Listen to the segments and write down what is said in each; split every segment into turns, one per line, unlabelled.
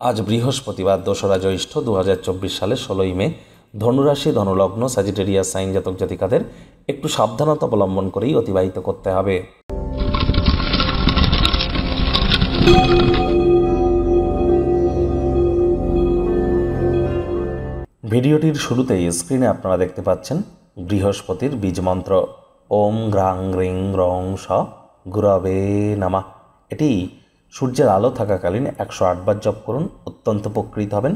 আজ বৃহস্পতিবার ২রা জ্যৈষ্ঠ ২০২৪ সালের ১৬ই মে। ধনুরাশি, ধনুলগ্ন, স্যাজিটেরিয়াস সাইন জাতক জাতিকাদের একটু সাবধানতা অবলম্বন করেই অতিবাহিত করতে হবে। ভিডিওটির শুরুতেই স্ক্রিনে আপনারা দেখতে পাচ্ছেন বৃহস্পতির বীজ মন্ত্র ওম গ্রাং গ্রিং রং স গুরবে নামা। এটি সূর্যের আলো থাকাকালীন ১০৮ বার জপ করুন, অত্যন্ত উপকৃত হবেন।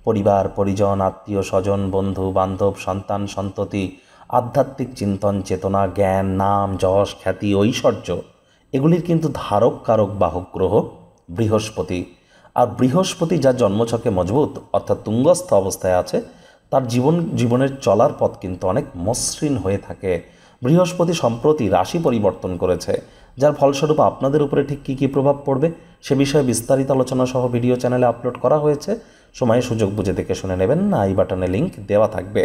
পরিবার, পরিজন, আত্মীয় স্বজন, বন্ধু বান্ধব, সন্তান সন্ততি, আধ্যাত্মিক চিন্তন, চেতনা, জ্ঞান, নাম, যশ, খ্যাতি, ঐশ্বর্য এগুলির কিন্তু ধারক কারক বাহক গ্রহ বৃহস্পতি। আর বৃহস্পতি যার জন্মছকে মজবুত অর্থাৎ তুঙ্গস্থ অবস্থায় আছে, তার জীবনের চলার পথ কিন্তু অনেক মসৃণ হয়ে থাকে। বৃহস্পতি সম্প্রতি রাশি পরিবর্তন করেছে, যার ফলস্বরূপ আপনাদের উপরে ঠিক কী কী প্রভাব পড়বে সে বিষয়ে বিস্তারিত আলোচনা সহ ভিডিও চ্যানেলে আপলোড করা হয়েছে। সময়ে সুযোগ বুঝে দেখে শুনে নেবেন, আই বাটনে লিঙ্ক দেওয়া থাকবে।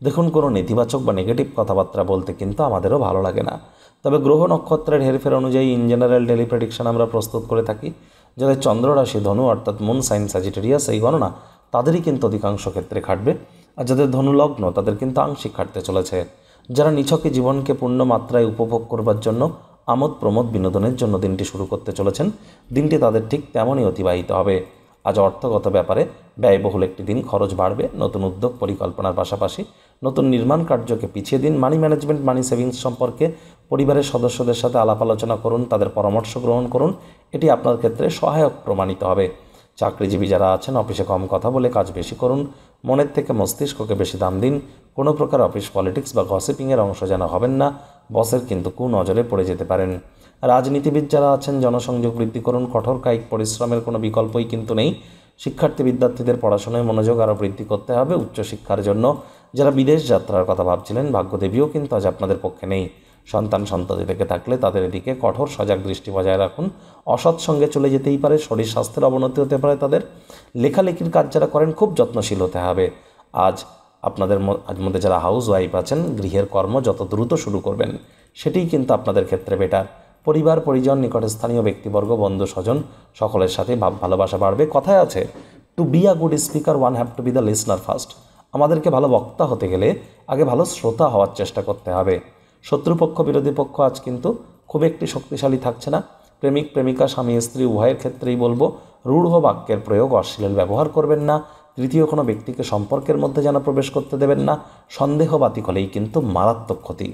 দেখুন, কোনো নেতিবাচক বা নেগেটিভ কথাবার্তা বলতে কিন্তু আমাদেরও ভালো লাগে না, তবে গ্রহ নক্ষত্রের হেরফের অনুযায়ী ইন জেনারেল ডেলি প্রেডিকশন আমরা প্রস্তুত করে থাকি। যাদের চন্দ্র রাশি ধনু অর্থাৎ মুন সাইন স্যাজিটেরিয়াস, এই গণনা তাদেরই কিন্তু অধিকাংশ ক্ষেত্রে খাটবে, আর যাদের ধনুলগ্ন তাদের কিন্তু আংশিক খাটতে চলেছে। যারা নিছকে জীবনকে পূর্ণ মাত্রায় উপভোগ করবার জন্য আমোদ প্রমোদ বিনোদনের জন্য দিনটি শুরু করতে চলেছেন, দিনটি তাদের ঠিক তেমনই অতিবাহিত হবে। আজ অর্থগত ব্যাপারে ব্যয়বহুল একটি দিন, খরচ বাড়বে। নতুন উদ্যোগ পরিকল্পনার পাশাপাশি নতুন নির্মাণ কার্যকে পিছিয়ে দিন। মানি ম্যানেজমেন্ট, মানি সেভিংস সম্পর্কে পরিবারের সদস্যদের সাথে আলাপ আলোচনা করুন, তাদের পরামর্শ গ্রহণ করুন, এটি আপনার ক্ষেত্রে সহায়ক প্রমাণিত হবে। চাকরিজীবী যারা আছেন, অফিসে কম কথা বলে কাজ বেশি করুন, মনের থেকে মস্তিষ্ককে বেশি দাম দিন। কোনো প্রকার অফিস পলিটিক্স বা গসিপিংয়ের অংশ যেন হবেন না, বসের কিন্তু কুনজরে পড়ে যেতে পারেন। রাজনীতিবিদ যারা আছেন, জনসংযোগ বৃদ্ধি করুন, কঠোর কায়িক পরিশ্রমের কোনো বিকল্পই কিন্তু নেই। শিক্ষার্থী বিদ্যার্থীদের পড়াশোনায় মনোযোগ আরও বৃদ্ধি করতে হবে উচ্চশিক্ষার জন্য। যারা বিদেশ যাত্রার কথা ভাবছিলেন, ভাগ্যদেবীও কিন্তু আজ আপনাদের পক্ষে নেই। সন্তান সন্ততি থেকে থাকলে তাদের এদিকে কঠোর সজাগ দৃষ্টি বজায় রাখুন। অসৎ সঙ্গে চলে যেতেই পারে, শরীর স্বাস্থ্যের অবনতি হতে পারে তাদের। লেখালেখির কাজ যারা করেন খুব যত্নশীল হতে হবে। আজ আপনাদের মধ্যে যারা হাউস ওয়াইফ আছেন, গৃহের কর্ম যত দ্রুত শুরু করবেন সেটিই কিন্তু আপনাদের ক্ষেত্রে বেটার। পরিবার, পরিজন, নিকটস্থানীয় ব্যক্তিবর্গ, বন্ধু স্বজন সকলের সাথে ভালোবাসা বাড়বে। কথায় আছে, to be a good speaker one have to be the listener first. আমাদেরকে ভালো বক্তা হতে গেলে আগে ভালো শ্রোতা হওয়ার চেষ্টা করতে হবে। শত্রুপক্ষ বিরোধী পক্ষ আজ কিন্তু খুব একটি শক্তিশালী থাকছে না। প্রেমিক প্রেমিকা, স্বামী স্ত্রী উভয়ের ক্ষেত্রেই বলবো, রূঢ় বাক্যের প্রয়োগ, অশ্লীল ব্যবহার করবেন না। তৃতীয় কোনো ব্যক্তিকে সম্পর্কের মধ্যে যেন প্রবেশ করতে দেবেন না। সন্দেহবাতিক হলেই কিন্তু মারাত্মক ক্ষতি।